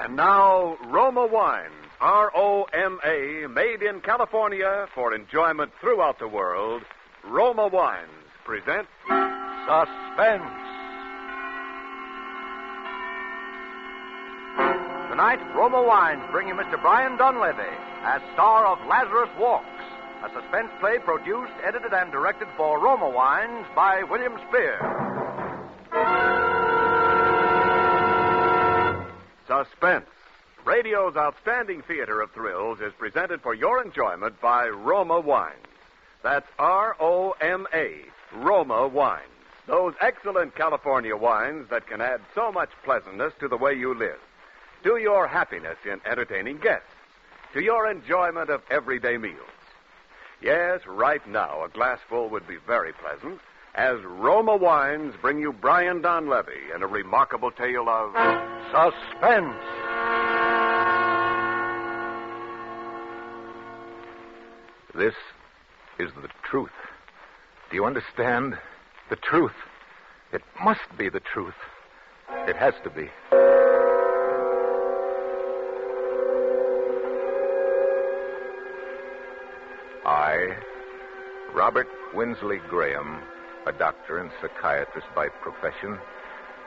And now, Roma Wines, R-O-M-A, made in California for enjoyment throughout the world. Roma Wines present Suspense. Tonight, Roma Wines bring you Mr. Brian Dunleavy as star of Lazarus Walks, a suspense play produced, edited, and directed for Roma Wines by William Spear. Suspense, radio's outstanding theater of thrills, is presented for your enjoyment by Roma Wines. That's R-O-M-A, Roma Wines. Those excellent California wines that can add so much pleasantness to the way you live, to your happiness in entertaining guests, to your enjoyment of everyday meals. Yes, right now, a glassful would be very pleasant, as Roma Wines bring you Brian Dunleavy in a remarkable tale of Suspense. This is the truth. Do you understand? The truth. It must be the truth. It has to be. I, Robert Winsley Graham, a doctor and psychiatrist by profession,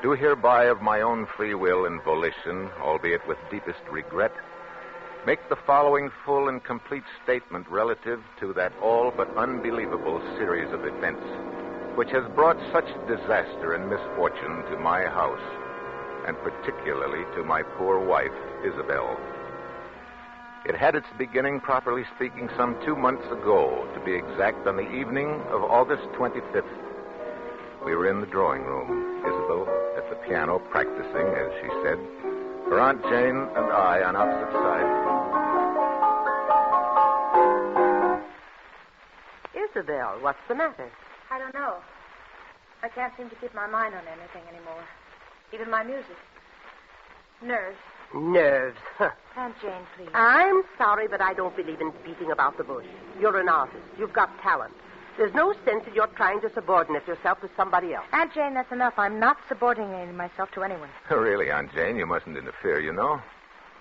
do hereby of my own free will and volition, albeit with deepest regret, make the following full and complete statement relative to that all but unbelievable series of events which has brought such disaster and misfortune to my house, and particularly to my poor wife, Isabel. It had its beginning, properly speaking, some 2 months ago, to be exact, on the evening of August 25th. We were in the drawing room, Isabel at the piano practicing, as she said, her Aunt Jane and I on opposite sides. Isabel, what's the matter? I don't know. I can't seem to keep my mind on anything anymore. Even my music. Nerves. Nerves. Aunt Jane, please. I'm sorry, but I don't believe in beating about the bush. You're an artist. You've got talent. There's no sense in your trying to subordinate yourself to somebody else. Aunt Jane, that's enough. I'm not subordinating myself to anyone. Really, Aunt Jane, you mustn't interfere, you know.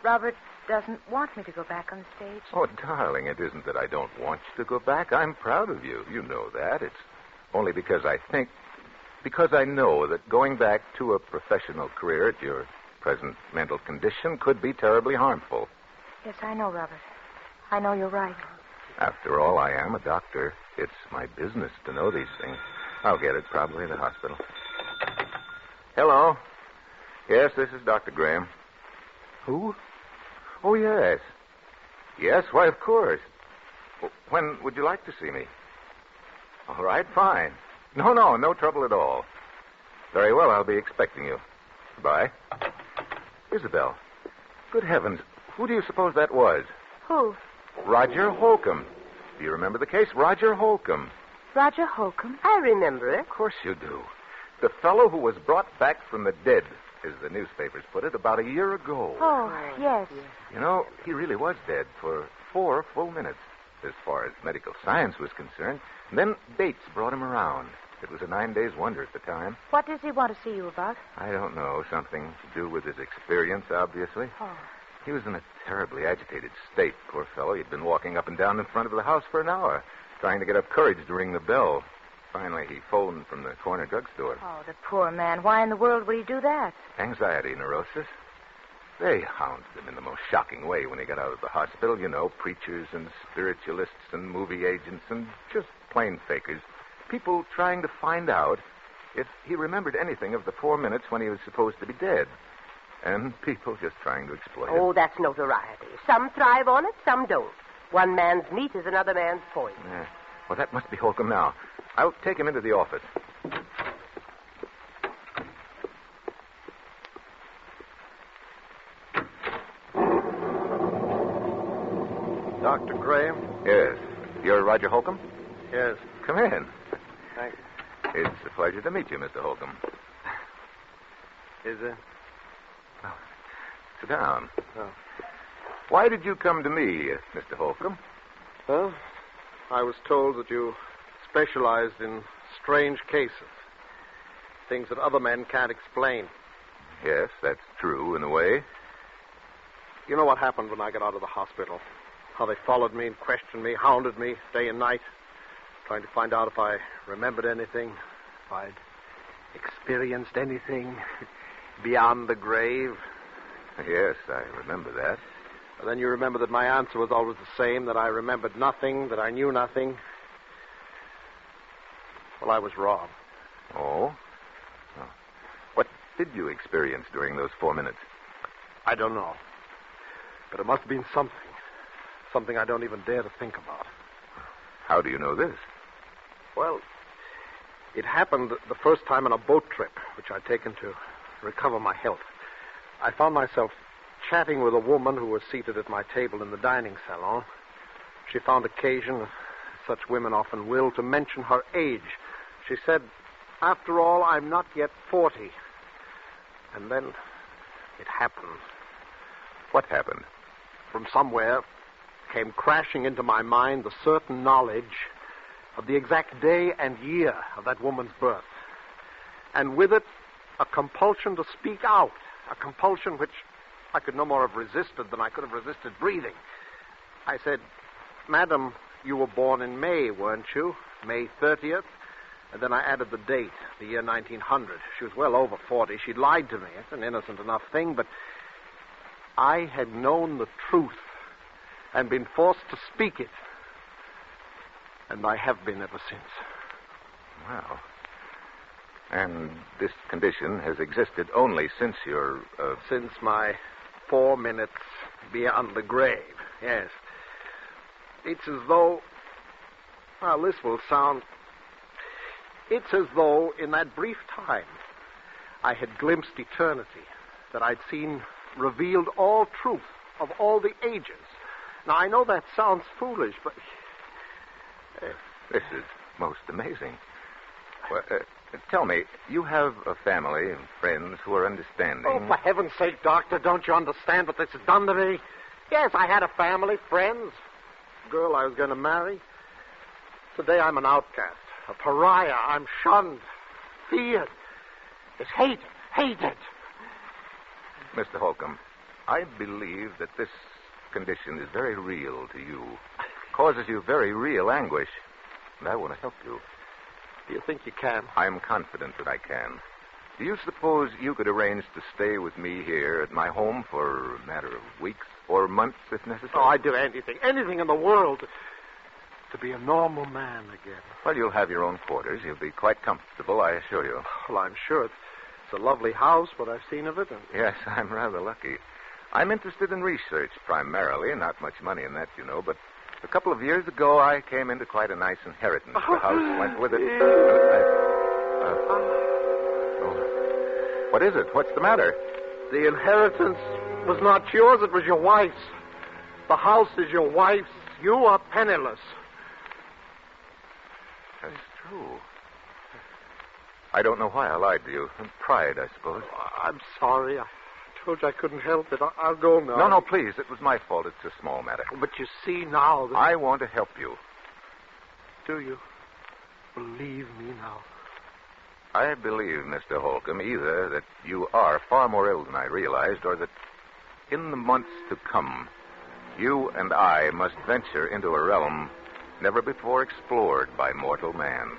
Robert doesn't want me to go back on the stage. Oh, darling, it isn't that I don't want you to go back. I'm proud of you. You know that. It's only because I know that going back to a professional career at your present mental condition could be terribly harmful. Yes, I know, Robert. I know you're right. After all, I am a doctor. It's my business to know these things. I'll get it probably at the hospital. Hello. Yes, this is Dr. Graham. Who? Oh, yes. Yes, why, of course. When would you like to see me? All right, fine. No trouble at all. Very well, I'll be expecting you. Goodbye. Isabel, good heavens, who do you suppose that was? Who? Roger Holcomb. Do you remember the case? Roger Holcomb. Roger Holcomb? I remember it. Of course you do. The fellow who was brought back from the dead, as the newspapers put it, about a year ago. Oh, yes. You know, he really was dead for 4 full minutes, as far as medical science was concerned. And then Bates brought him around. It was a 9 days wonder at the time. What does he want to see you about? I don't know. Something to do with his experience, obviously. Oh. He was in a terribly agitated state, poor fellow. He'd been walking up and down in front of the house for an hour, trying to get up courage to ring the bell. Finally, he phoned from the corner drugstore. Oh, the poor man. Why in the world would he do that? Anxiety neurosis. They hounded him in the most shocking way when he got out of the hospital. You know, preachers and spiritualists and movie agents and just plain fakers. People trying to find out if he remembered anything of the 4 minutes when he was supposed to be dead. And people just trying to exploit him. Oh, that's notoriety. Some thrive on it, some don't. One man's meat is another man's point. Yeah. Well, that must be Holcomb now. I'll take him into the office. Dr. Graham? Yes. You're Roger Holcomb? Yes. Come in. Thank It's a pleasure to meet you, Mr. Holcomb. you. Is it? Oh, sit down. Oh. Why did you come to me, Mr. Holcomb? Well, I was told that you specialized in strange cases. Things that other men can't explain. Yes, that's true in a way. You know what happened when I got out of the hospital? How they followed me and questioned me, hounded me day and night, trying to find out if I remembered anything, if I'd experienced anything beyond the grave. Yes, I remember that. And then you remember that my answer was always the same, that I remembered nothing, that I knew nothing. Well, I was wrong. Oh? What did you experience during those 4 minutes? I don't know. But it must have been something. Something I don't even dare to think about. How do you know this? Well, it happened the first time on a boat trip, which I'd taken to recover my health. I found myself chatting with a woman who was seated at my table in the dining salon. She found occasion, as such women often will, to mention her age. She said, "After all, I'm not yet 40. And then it happened. What happened? From somewhere came crashing into my mind the certain knowledge of the exact day and year of that woman's birth. And with it, a compulsion to speak out. A compulsion which I could no more have resisted than I could have resisted breathing. I said, "Madam, you were born in May, weren't you? May 30th? And then I added the date, the year 1900. She was well over 40. She'd lied to me. It's an innocent enough thing, but I had known the truth and been forced to speak it. And I have been ever since." Wow. And this condition has existed only since your... Since my 4 minutes beyond the grave, yes. It's as though... Well, this will sound... It's as though in that brief time I had glimpsed eternity, that I'd seen revealed all truth of all the ages. Now, I know that sounds foolish, but... This is most amazing. Well, tell me, you have a family and friends who are understanding. Oh, for heaven's sake, Doctor, don't you understand what this has done to me? Yes, I had a family, friends, a girl I was going to marry. Today I'm an outcast, a pariah. I'm shunned, feared, it's hated. Mr. Holcomb, I believe that this condition is very real to you, causes you very real anguish, and I want to help you. Do you think you can? I'm confident that I can. Do you suppose you could arrange to stay with me here at my home for a matter of weeks or months, if necessary? Oh, I'd do anything in the world to be a normal man again. Well, you'll have your own quarters. You'll be quite comfortable, I assure you. Well, I'm sure it's a lovely house, what I've seen of it. And... Yes, I'm rather lucky. I'm interested in research primarily. Not much money in that, you know, but a couple of years ago I came into quite a nice inheritance. The house went with it. What is it? What's the matter? The inheritance was not yours, it was your wife's. The house is your wife's. You are penniless. That's true. I don't know why I lied to you. Pride, I suppose. I'm sorry. I told you I couldn't help it. I'll go now. No, please. It was my fault. It's a small matter. But you see now that... I want to help you. Do you believe me now? I believe, Mr. Holcomb, either that you are far more ill than I realized, or that in the months to come, you and I must venture into a realm never before explored by mortal man.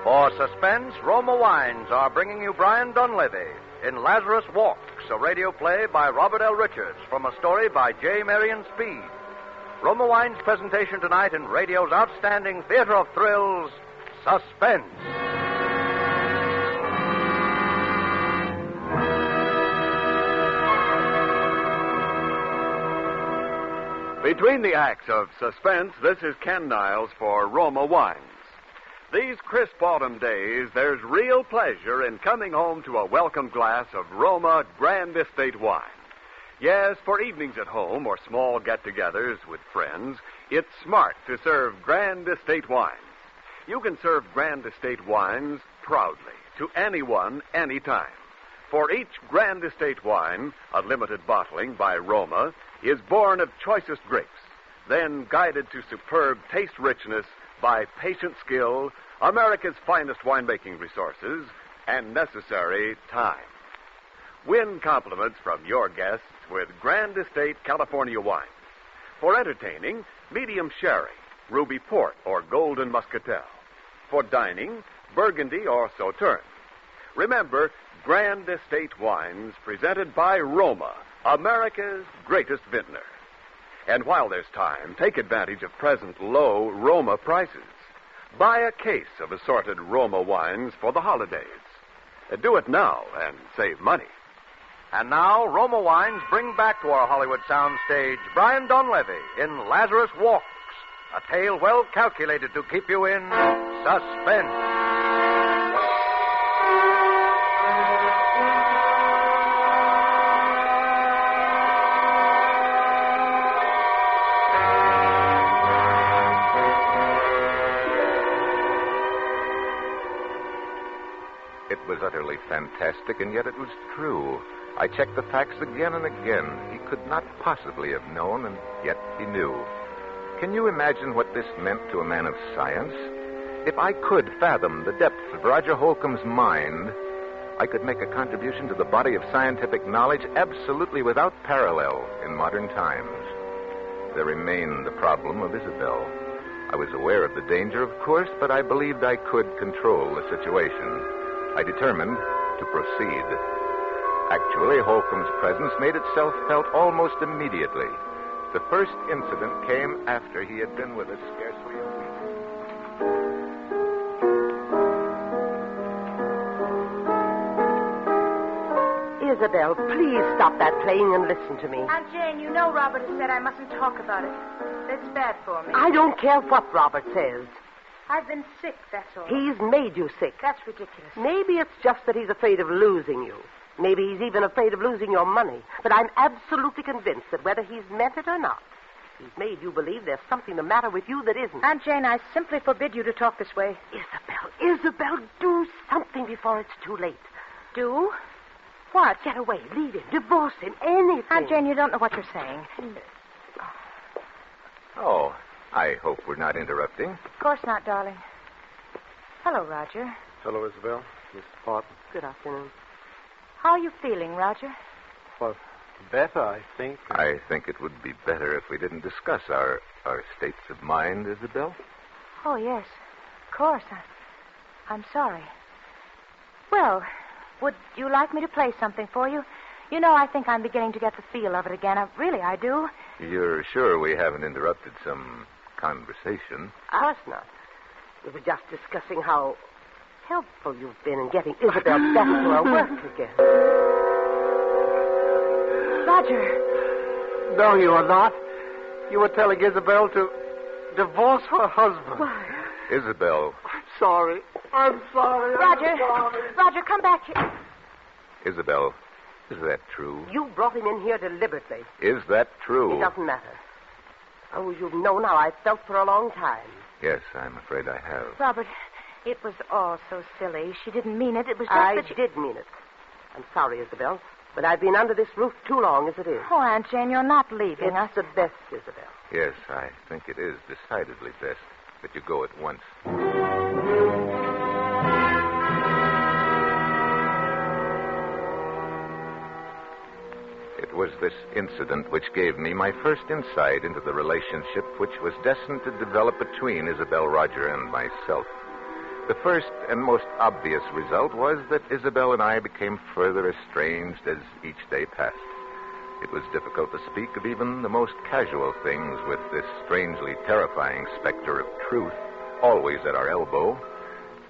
For Suspense, Roma Wines are bringing you Brian Dunleavy in Lazarus Walks, a radio play by Robert L. Richards from a story by J. Marion Speed. Roma Wines' presentation tonight in radio's outstanding theater of thrills, Suspense. Between the acts of Suspense, this is Ken Niles for Roma Wines. These crisp autumn days, there's real pleasure in coming home to a welcome glass of Roma Grand Estate wine. Yes, for evenings at home or small get-togethers with friends, it's smart to serve Grand Estate wines. You can serve Grand Estate wines proudly to anyone, anytime. For each Grand Estate wine, a limited bottling by Roma, is born of choicest grapes. then guided to superb taste richness by patient skill, America's finest winemaking resources, and necessary time. Win compliments from your guests with Grand Estate California wines. For entertaining, medium sherry, ruby port, or golden muscatel. For dining, Burgundy or Sauterne. Remember, Grand Estate wines presented by Roma, America's greatest vintner. And while there's time, take advantage of present low Roma prices. Buy a case of assorted Roma wines for the holidays. Do it now and save money. And now, Roma Wines bring back to our Hollywood soundstage Brian Donlevy in Lazarus Walks, a tale well calculated to keep you in suspense. It was utterly fantastic, and yet it was true. I checked the facts again and again. He could not possibly have known, and yet he knew. Can you imagine what this meant to a man of science? If I could fathom the depths of Roger Holcomb's mind, I could make a contribution to the body of scientific knowledge absolutely without parallel in modern times. There remained the problem of Isabel. I was aware of the danger, of course, but I believed I could control the situation. I determined to proceed. Actually, Holcomb's presence made itself felt almost immediately. The first incident came after he had been with us scarcely a week. Isabel, please stop that playing and listen to me. Aunt Jane, you know Robert has said I mustn't talk about it. It's bad for me. I don't care what Robert says. I've been sick, that's all. He's made you sick. That's ridiculous. Maybe it's just that he's afraid of losing you. Maybe he's even afraid of losing your money. But I'm absolutely convinced that whether he's meant it or not, he's made you believe there's something the matter with you that isn't. Aunt Jane, I simply forbid you to talk this way. Isabel, do something before it's too late. Do? What? Get away, leave him, divorce him, anything. Aunt Jane, you don't know what you're saying. Oh, I hope we're not interrupting. Of course not, darling. Hello, Roger. Hello, Isabel. Miss Barton. Good afternoon. How are you feeling, Roger? Well, better, I think. I think it would be better if we didn't discuss our states of mind, Isabel. Oh, yes. Of course. I'm sorry. Well, would you like me to play something for you? You know, I think I'm beginning to get the feel of it again. I do. You're sure we haven't interrupted some conversation? Of course not. We were just discussing how helpful you've been in getting Isabel back to her work again. Roger. No, you are not. You were telling Isabel to divorce her husband. Why? Isabel. I'm sorry. Roger, come back here. Isabel, is that true? You brought him in here deliberately. Is that true? It doesn't matter. Oh, you've known how I've felt for a long time. Yes, I'm afraid I have. Robert, it was all so silly. She didn't mean it. It was just I that she... did mean it. I'm sorry, Isabel, but I've been under this roof too long as it is. Oh, Aunt Jane, you're not leaving us. It's the best, Isabel. Yes, I think it is decidedly best that you go at once. It was this incident which gave me my first insight into the relationship which was destined to develop between Isabel, Roger, and myself. The first and most obvious result was that Isabel and I became further estranged as each day passed. It was difficult to speak of even the most casual things with this strangely terrifying specter of truth always at our elbow.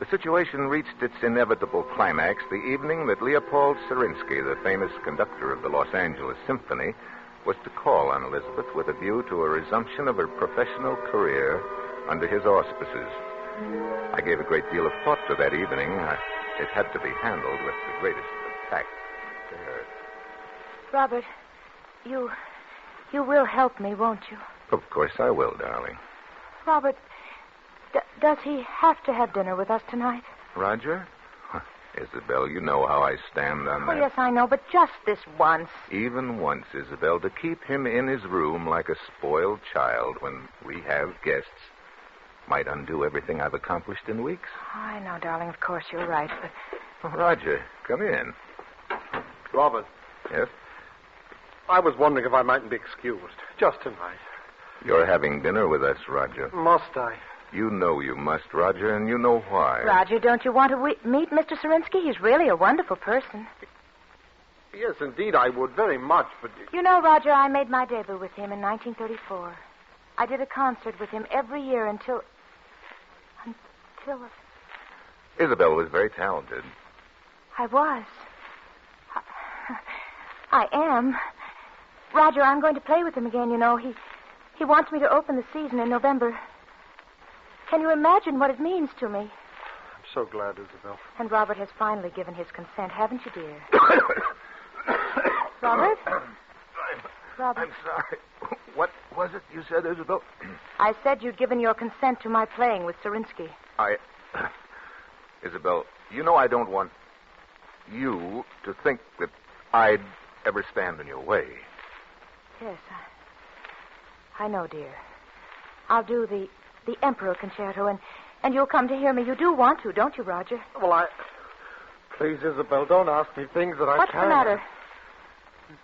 The situation reached its inevitable climax the evening that Leopold Sarinsky, the famous conductor of the Los Angeles Symphony, was to call on Elizabeth with a view to a resumption of her professional career under his auspices. I gave a great deal of thought to that evening. It had to be handled with the greatest tact. Robert, you will help me, won't you? Of course I will, darling. Robert, does he have to have dinner with us tonight? Roger? Isabel, you know how I stand on that. Oh, yes, I know, but just this once. Even once, Isabel, to keep him in his room like a spoiled child when we have guests might undo everything I've accomplished in weeks. I know, darling, of course you're right, but... Oh, Roger, come in. Robert. Yes? I was wondering if I mightn't be excused. Just tonight. You're having dinner with us, Roger. Must I? You know you must, Roger, and you know why. Roger, don't you want to meet Mr. Sarinsky? He's really a wonderful person. Yes, indeed, I would very much, but... You know, Roger, I made my debut with him in 1934. I did a concert with him every year until... Isabel was very talented. I was. I am. Roger, I'm going to play with him again, you know. He wants me to open the season in November. Can you imagine what it means to me? I'm so glad, Isabel. And Robert has finally given his consent, haven't you, dear? Robert? Robert? I'm sorry. What was it you said, Isabel? I said you'd given your consent to my playing with Sarinsky. Isabel, you know I don't want you to think that I'd ever stand in your way. Yes, I know, dear. I'll do the Emperor Concerto, and you'll come to hear me. You do want to, don't you, Roger? Well, Please, Isabel, don't ask me things that I can't. What's the matter?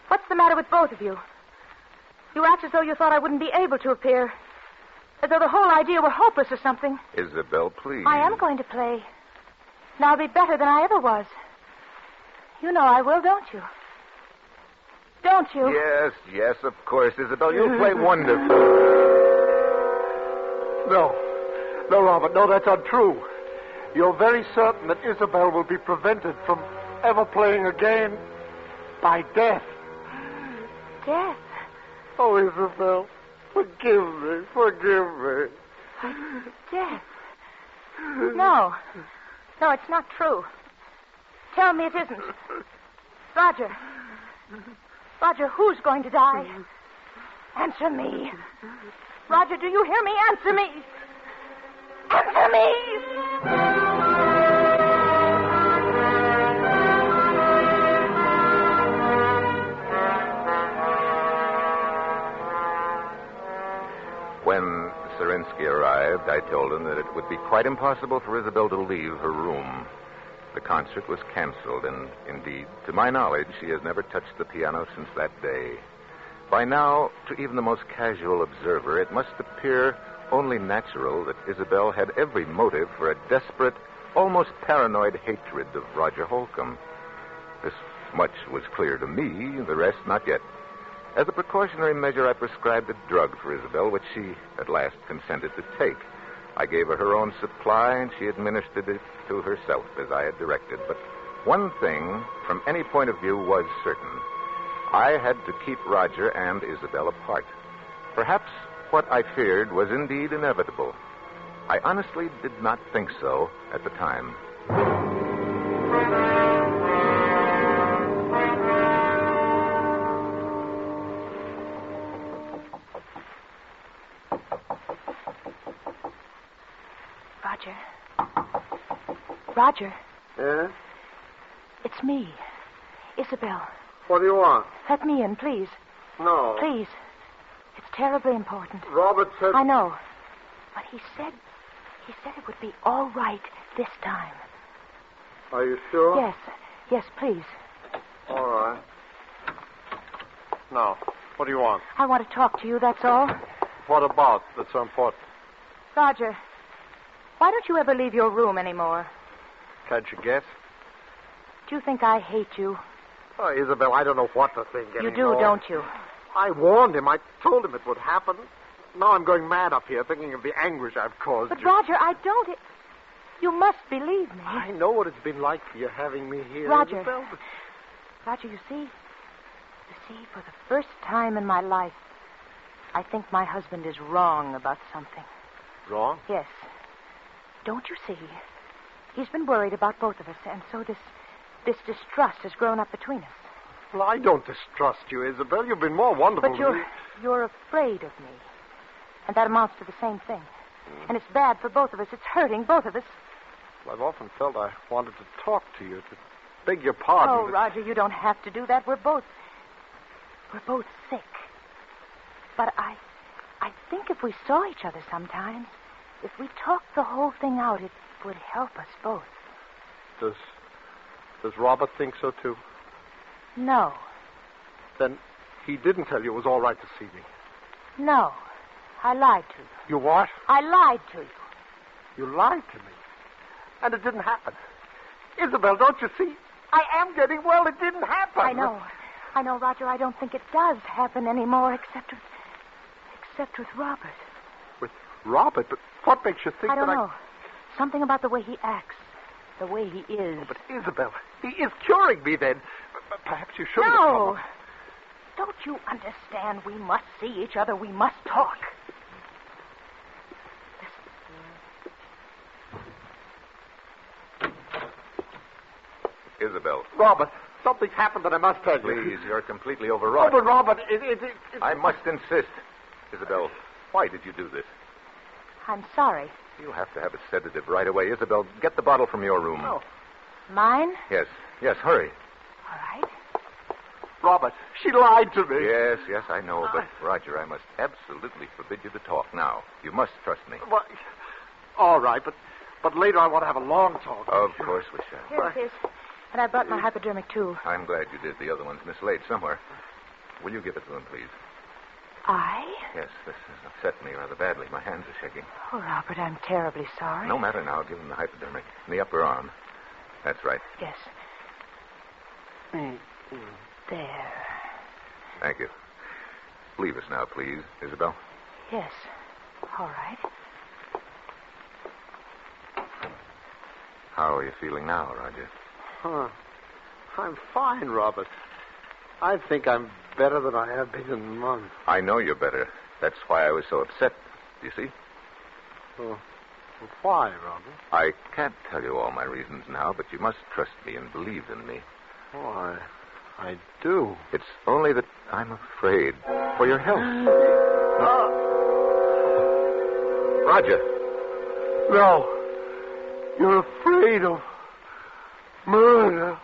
What's the matter with both of you? You act as though you thought I wouldn't be able to appear. As though the whole idea were hopeless or something. Isabel, please. I am going to play. And I'll be better than I ever was. You know I will, don't you? Don't you? Yes, of course, Isabel. You'll play wonderfully. No, Robert, no, that's untrue. You're very certain that Isabel will be prevented from ever playing again by death. Death? Oh, Isabel, forgive me. Death? No, it's not true. Tell me it isn't. Roger, who's going to die? Answer me. Roger, do you hear me? Answer me. Answer me. When Sarinsky arrived, I told him that it would be quite impossible for Isabel to leave her room. The concert was canceled, and indeed, to my knowledge, she has never touched the piano since that day. By now, to even the most casual observer, it must appear only natural that Isabel had every motive for a desperate, almost paranoid hatred of Roger Holcomb. This much was clear to me, the rest not yet. As a precautionary measure, I prescribed a drug for Isabel, which she at last consented to take. I gave her her own supply, and she administered it to herself as I had directed. But one thing, from any point of view, was certain. I had to keep Roger and Isabel apart. Perhaps what I feared was indeed inevitable. I honestly did not think so at the time. Roger. Yes? It's me, Isabel. What do you want? Let me in, please. No. Please. It's terribly important. Robert said... I know. But he said it would be all right this time. Are you sure? Yes, please. All right. Now, what do you want? I want to talk to you, that's all. What about that's so important? Roger, why don't you ever leave your room anymore? Can't you guess? Do you think I hate you? Oh, Isabel, I don't know what to think anymore. You do, don't you? I warned him. I told him it would happen. Now I'm going mad up here thinking of the anguish I've caused But, you. Roger, I don't... You must believe me. I know what it's been like for you having me here, Roger. Isabel. Roger, you see, for the first time in my life, I think my husband is wrong about something. Wrong? Yes. Don't you see? He's been worried about both of us, and so this distrust has grown up between us. Well, I don't distrust you, Isabel. You've been more wonderful But to me. you're afraid of me. And that amounts to the same thing. And it's bad for both of us. It's hurting both of us. Well, I've often felt I wanted to talk to you, to beg your pardon. Oh, Roger, you don't have to do that. We're both sick. But I think if we saw each other sometimes, if we talked the whole thing out, it would help us both. Does Robert think so, too? No. Then he didn't tell you it was all right to see me. No. I lied to you. You what? I lied to you. You lied to me. And it didn't happen. Isabel, don't you see? I am getting well. It didn't happen. I know, Roger. I don't think it does happen anymore, except with Robert. With Robert? But what makes you think I don't that know. Something about the way he acts. The way he is. Oh, but Isabel, he is curing me then. Perhaps you shouldn't have No. come. Don't you understand? We must see each other. We must talk. Isabel. Robert, something's happened that I must tell you. Please, you're completely overwrought. Oh, but Robert, I must insist. Isabel, why did you do this? I'm sorry. You have to have a sedative right away. Isabel, get the bottle from your room. Oh. Mine? Yes, hurry. All right. Robert, she lied to me. Yes, I know. But, Roger, I must absolutely forbid you to talk now. You must trust me. Well, all right, but later I want to have a long talk. Of course we shall. Here it is. And I brought my hypodermic, too. I'm glad you did. The other one's mislaid somewhere. Will you give it to him, please? I? Yes, this has upset me rather badly. My hands are shaking. Oh, Robert, I'm terribly sorry. No matter now. Give him the hypodermic. In the upper arm. That's right. Yes. There. Thank you. Leave us now, please, Isabel. Yes. All right. How are you feeling now, Roger? I'm fine, Robert. I think I'm better than I have been in months. I know you're better. That's why I was so upset. Do you see? Oh, why, Robert? I can't tell you all my reasons now, but you must trust me and believe in me. Oh, I do. It's only that I'm afraid for your health. Roger. No. You're afraid of murder.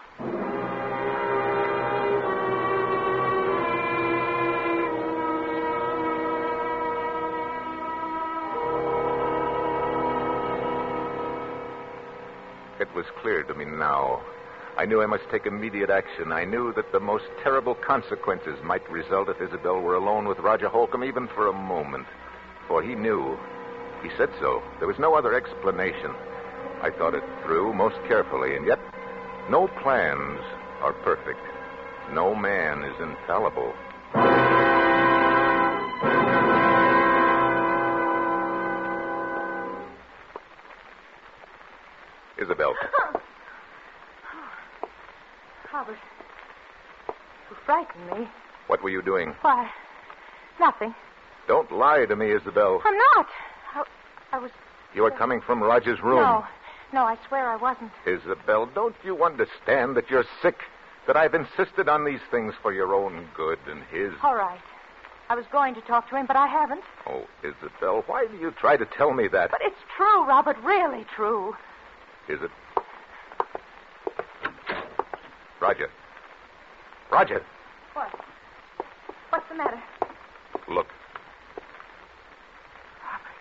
It was clear to me now. I knew I must take immediate action. I knew that the most terrible consequences might result if Isabel were alone with Roger Holcomb, even for a moment. For he knew. He said so. There was no other explanation. I thought it through most carefully, and yet no plans are perfect. No man is infallible. Isabel. Robert, you frightened me. What were you doing? Why, nothing. Don't lie to me, Isabel. I'm not. I was... You were coming from Roger's room. No, I swear I wasn't. Isabel, don't you understand that you're sick? That I've insisted on these things for your own good and his? All right. I was going to talk to him, but I haven't. Oh, Isabel, why do you try to tell me that? But it's true, Robert, really true. Is it? Roger. Roger. What? What's the matter? Look. Robert.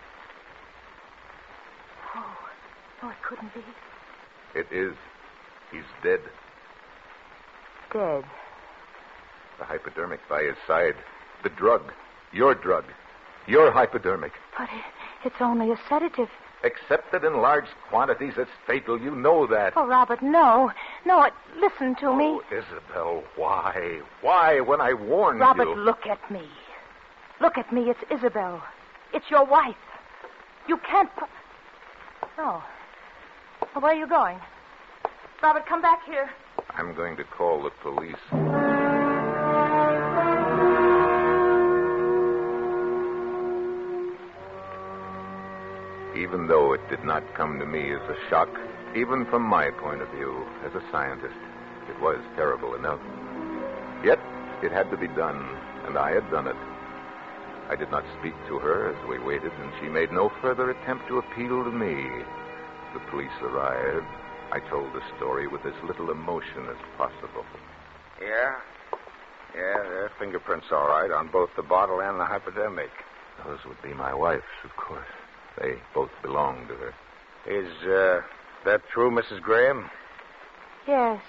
Oh, no, it couldn't be. It is. He's dead. Dead. The hypodermic by his side. The drug. Your drug. Your hypodermic. But it's only a sedative. Accepted in large quantities, it's fatal. You know that. Oh, Robert, no. No, listen to me. Oh, Isabel, why? Why, when I warned you? Robert, look at me. Look at me. It's Isabel. It's your wife. You can't... No. Well, where are you going? Robert, come back here. I'm going to call the police. Even though it did not come to me as a shock, even from my point of view as a scientist, it was terrible enough. Yet, it had to be done, and I had done it. I did not speak to her as we waited, and she made no further attempt to appeal to me. the police arrived, I told the story with as little emotion as possible. Yeah? Yeah, their fingerprints all right on both the bottle and the hypodermic. Those would be my wife's, of course. They both belong to her. Is, that true, Mrs. Graham? Yes.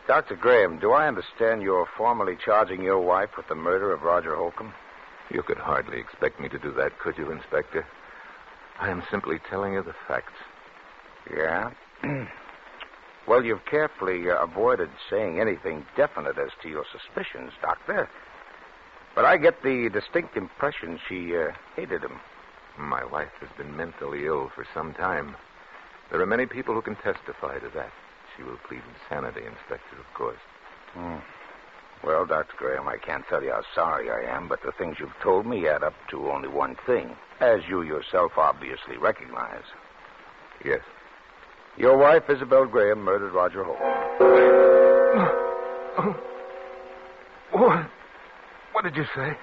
Dr. Graham, do I understand you're formally charging your wife with the murder of Roger Holcomb? You could hardly expect me to do that, could you, Inspector? I am simply telling you the facts. Yeah? Well, you've carefully avoided saying anything definite as to your suspicions, Doctor. But I get the distinct impression she hated him. My wife has been mentally ill for some time. There are many people who can testify to that. She will plead insanity, Inspector, of course. Well, Dr. Graham, I can't tell you how sorry I am, but the things you've told me add up to only one thing, as you yourself obviously recognize. Yes. Your wife, Isabel Graham, murdered Roger Holcomb. What did you say?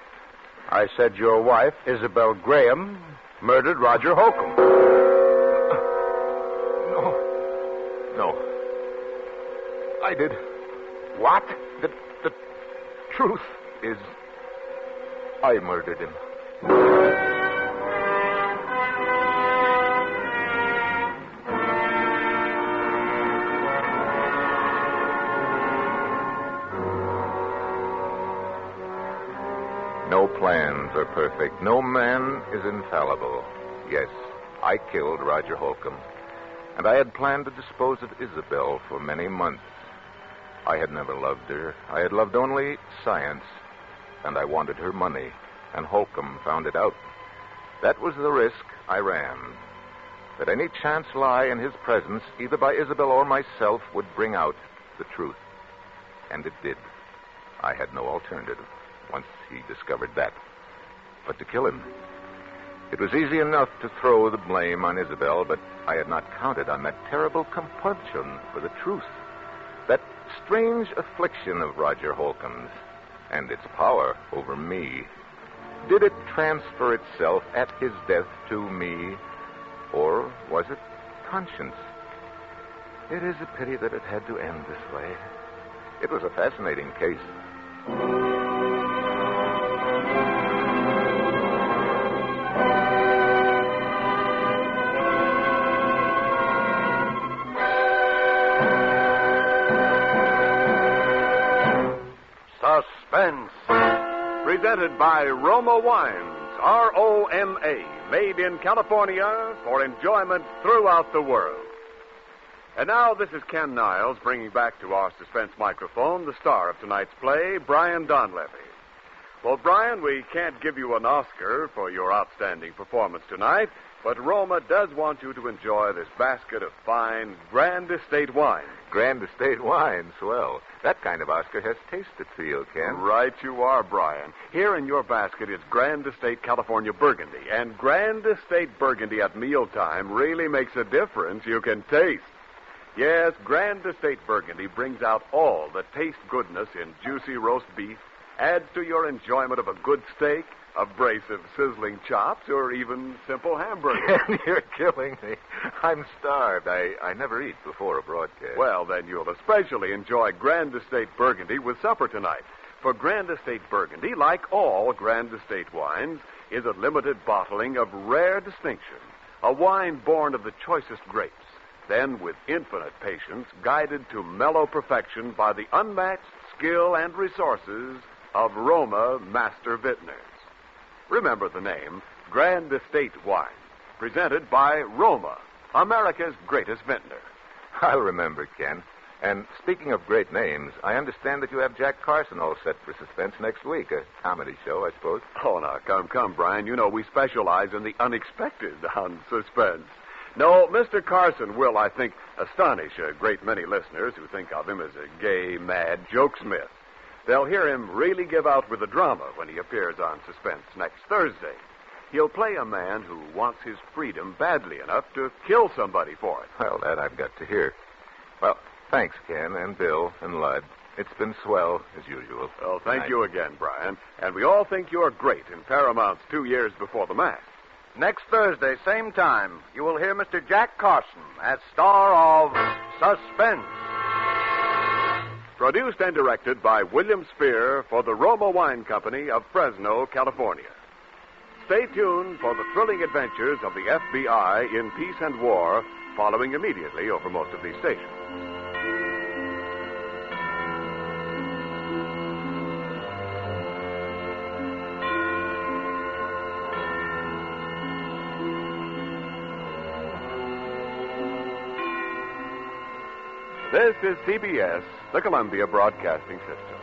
I said your wife, Isabel Graham, murdered Roger Holcomb. No. I did. What? The truth is, I murdered him. No plans are perfect. No man is infallible. Yes, I killed Roger Holcomb. And I had planned to dispose of Isabel for many months. I had never loved her. I had loved only science. And I wanted her money. And Holcomb found it out. That was the risk I ran. That any chance lie in his presence, either by Isabel or myself, would bring out the truth. And it did. I had no alternative once he discovered that. But to kill him. It was easy enough to throw the blame on Isabel, but I had not counted on that terrible compunction for the truth. That strange affliction of Roger Holcomb's and its power over me. Did it transfer itself at his death to me, or was it conscience? It is a pity that it had to end this way. It was a fascinating case. Suspense. Presented by Roma Wines, R-O-M-A, made in California for enjoyment throughout the world. And now this is Ken Niles bringing back to our suspense microphone the star of tonight's play, Brian Donlevy. Well, Brian, we can't give you an Oscar for your outstanding performance tonight, but Roma does want you to enjoy this basket of fine Grand Estate wine. Grand Estate wine, swell. That kind of Oscar has taste appeal, Ken. Right you are, Brian. Here in your basket is Grand Estate California Burgundy, and Grand Estate Burgundy at mealtime really makes a difference you can taste. Yes, Grand Estate Burgundy brings out all the taste goodness in juicy roast beef, adds to your enjoyment of a good steak, a brace of sizzling chops, or even simple hamburgers. You're killing me. I'm starved. I never eat before a broadcast. Well, then you'll especially enjoy Grand Estate Burgundy with supper tonight. For Grand Estate Burgundy, like all Grand Estate wines, is a limited bottling of rare distinction, a wine born of the choicest grapes, then with infinite patience, guided to mellow perfection by the unmatched skill and resources of Roma Master Vintners. Remember the name, Grand Estate Wine, presented by Roma, America's greatest vintner. I'll remember, Ken. And speaking of great names, I understand that you have Jack Carson all set for Suspense next week, a comedy show, I suppose. Oh, now, come, Brian. You know we specialize in the unexpected on Suspense. No, Mr. Carson will, I think, astonish a great many listeners who think of him as a gay, mad jokesmith. They'll hear him really give out with the drama when he appears on Suspense next Thursday. He'll play a man who wants his freedom badly enough to kill somebody for it. Well, that I've got to hear. Well, thanks, Ken, and Bill, and Lud. It's been swell, as usual. Well, thank you again, Brian. And we all think you're great in Paramount's 2 years before the match. Next Thursday, same time, you will hear Mr. Jack Carson as star of Suspense. Produced and directed by William Spear for the Roma Wine Company of Fresno, California. Stay tuned for the thrilling adventures of the FBI in peace and war, following immediately over most of these stations. This is CBS, the Columbia Broadcasting System.